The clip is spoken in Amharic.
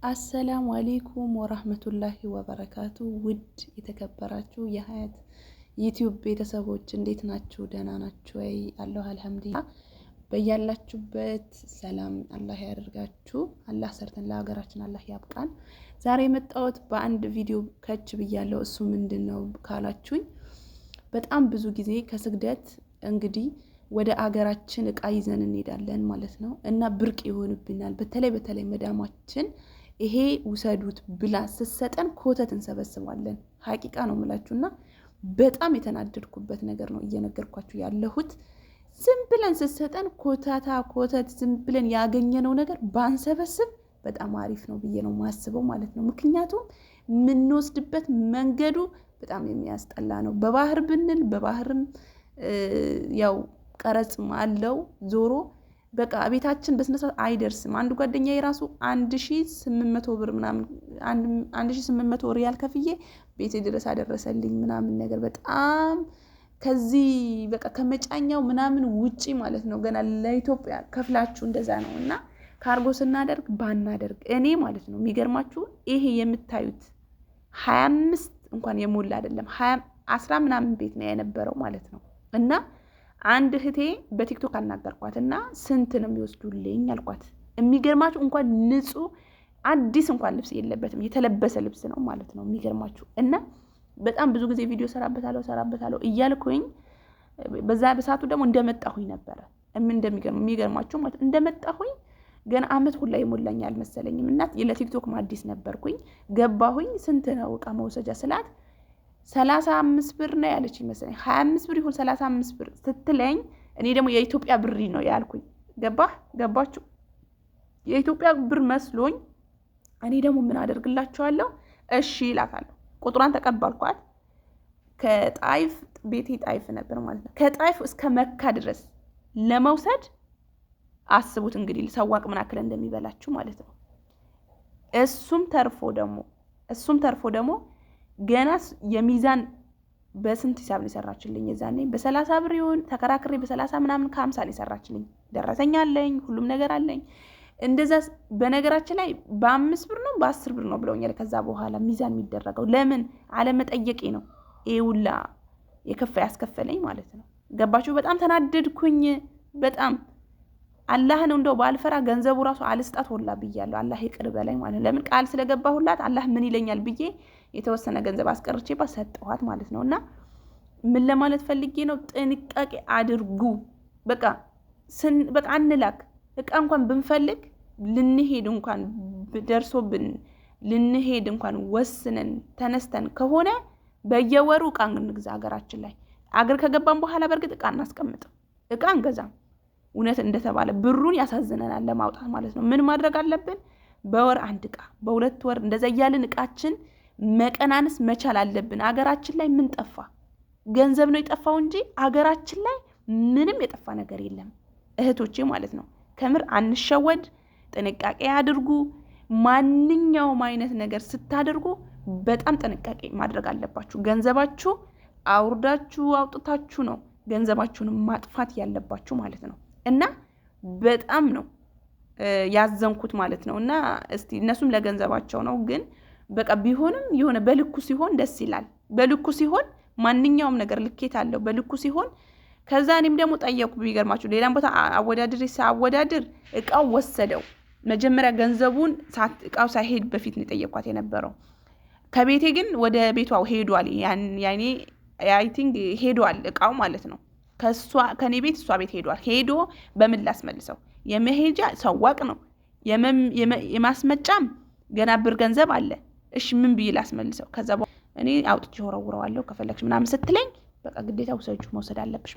አሰላሙ አሌይኩም ወራህመቱላሂ ወበረካቱ። ውድ የተከበራችሁ የሀያት ዩቲዩብ ቤተሰቦች እንዴት ናችሁ? ደህና ናችሁ ወይ? አለሁ አልሐምዱሊላህ። በያላችሁበት ሰላም አላህ ያደርጋችሁ። አላህ ሰርተን ለሀገራችን አላህ ያብቃን። ዛሬ የመጣሁት በአንድ ቪዲዮ ከች ብያለሁ። እሱ ምንድን ነው ካላችሁኝ፣ በጣም ብዙ ጊዜ ከስግደት እንግዲህ ወደ አገራችን እቃ ይዘን እንሄዳለን ማለት ነው እና ብርቅ ይሆንብናል። በተለይ መዳማችን ይሄ ውሰዱት ብላ ስትሰጠን ኮተት እንሰበስባለን። ሀቂቃ ነው የምላችሁና በጣም የተናደድኩበት ነገር ነው እየነገርኳችሁ ያለሁት። ዝም ብለን ስትሰጠን ኮተት ዝም ብለን ያገኘነው ነገር ባንሰበስብ በጣም አሪፍ ነው ብዬ ነው ማስበው ማለት ነው። ምክንያቱም የምንወስድበት መንገዱ በጣም የሚያስጠላ ነው። በባህር ብንል በባህርም ያው ቀረጽም አለው ዞሮ በቃ ቤታችን በስነስርዓት አይደርስም። አንድ ጓደኛ የራሱ 1800 ብር ምናምን 1800 ሪያል ከፍዬ ቤቴ ድረስ አደረሰልኝ ምናምን ነገር በጣም ከዚህ በቃ ከመጫኛው ምናምን ውጪ ማለት ነው። ገና ለኢትዮጵያ ከፍላችሁ እንደዛ ነው እና ካርጎ ስናደርግ ባናደርግ እኔ ማለት ነው የሚገርማችሁ ይሄ የምታዩት 25 እንኳን የሞላ አይደለም 10 ምናምን ቤት ነው የነበረው ማለት ነው እና አንድ እህቴ በቲክቶክ አናገርኳት እና ስንት ነው የሚወስዱልኝ አልኳት። የሚገርማችሁ እንኳን ንጹህ አዲስ እንኳን ልብስ የለበትም የተለበሰ ልብስ ነው ማለት ነው። የሚገርማችሁ እና በጣም ብዙ ጊዜ ቪዲዮ ሰራበታለሁ እያልኩኝ በዛ በሰዓቱ ደግሞ እንደመጣሁኝ ነበረ የሚገርማችሁ ማለት እንደመጣሁኝ ገና አመት ሁላ ይሞላኝ አልመሰለኝም እና ለቲክቶክ አዲስ ነበርኩኝ። ገባሁኝ ስንት ነው እቃ መውሰጃ ስላት 35 ብር ነው ያለች ይመስለኝ 25 ብር ይሁን 35 ብር ስትለኝ እኔ ደግሞ የኢትዮጵያ ብር ነው ያልኩኝ። ገባችሁ የኢትዮጵያ ብር መስሎኝ እኔ ደግሞ ምን አደርግላችኋለሁ እሺ እላታለሁ። ቁጥሯን ተቀበልኳት። ከጣይፍ ቤቴ ጣይፍ ነበር ማለት ነው። ከጣይፍ እስከ መካ ድረስ ለመውሰድ አስቡት እንግዲህ ሰዋቅ ምን አክለ እንደሚበላችሁ ማለት ነው። እሱም ተርፎ ደግሞ ገና የሚዛን በስንት ሂሳብ ነው የሰራችልኝ? የዛኔ በ30 ብር ይሁን ተከራክሬ በ30 ምናምን ከ50 ነው የሰራችልኝ። ደረሰኛ አለኝ፣ ሁሉም ነገር አለኝ። እንደዛ በነገራችን ላይ በ5 ብር ነው በ10 ብር ነው ብለውኛል። ከዛ በኋላ ሚዛን የሚደረገው ለምን አለመጠየቄ ነው ይውላ የከፋ ያስከፈለኝ ማለት ነው። ገባችሁ? በጣም ተናደድኩኝ። በጣም አላህ ነው እንደው ባልፈራ ገንዘቡ ራሱ አልስጣት ሁላ ብያለሁ። አላህ ይቅር በላይ ማለት ነው። ለምን ቃል ስለገባሁላት አላህ ምን ይለኛል ብዬ የተወሰነ ገንዘብ አስቀርቼባት ሰጠኋት ማለት ነው። እና ምን ለማለት ፈልጌ ነው፣ ጥንቃቄ አድርጉ። በቃ አንላክ እቃ እንኳን ብንፈልግ ልንሄድ እንኳን ደርሶብን ልንሄድ እንኳን ወስነን ተነስተን ከሆነ በየወሩ እቃ እንግዛ። ሀገራችን ላይ አገር ከገባን በኋላ በርግጥ እቃ እናስቀምጥም፣ እቃ እንገዛም። እውነት እንደተባለ ብሩን ያሳዝነናል ለማውጣት ማለት ነው። ምን ማድረግ አለብን? በወር አንድ እቃ በሁለት ወር እንደዛ እያልን እቃችን መቀናነስ መቻል አለብን። አገራችን ላይ ምን ጠፋ? ገንዘብ ነው የጠፋው እንጂ አገራችን ላይ ምንም የጠፋ ነገር የለም እህቶቼ ማለት ነው። ከምር አንሸወድ፣ ጥንቃቄ አድርጉ። ማንኛውም አይነት ነገር ስታደርጉ በጣም ጥንቃቄ ማድረግ አለባችሁ። ገንዘባችሁ አውርዳችሁ አውጥታችሁ ነው ገንዘባችሁን ማጥፋት ያለባችሁ ማለት ነው። እና በጣም ነው ያዘንኩት ማለት ነው። እና እስቲ እነሱም ለገንዘባቸው ነው ግን በቃ ቢሆንም የሆነ በልኩ ሲሆን ደስ ይላል። በልኩ ሲሆን ማንኛውም ነገር ልኬት አለው በልኩ ሲሆን። ከዛ እኔም ደግሞ ጠየቁ። ቢገርማችሁ ሌላም ቦታ አወዳድር እቃው ወሰደው። መጀመሪያ ገንዘቡን እቃው ሳይሄድ በፊት ነው የጠየኳት የነበረው። ከቤቴ ግን ወደ ቤቷ ሄዷል። ያኔ አይ ቲንክ ሄዷል እቃው ማለት ነው። ከኔ ቤት እሷ ቤት ሄዶ በምን ላስመልሰው? የመሄጃ ሰዋቅ ነው የማስመጫም ገና ብር ገንዘብ አለ። እሺ ምን ብዬ ላስመልሰው? ከዛ እኔ አውጥቼ ወረውረዋለሁ ከፈለግሽ ምናምን ስትለኝ በቃ ግዴታ ውሰጁ መውሰድ አለብሽ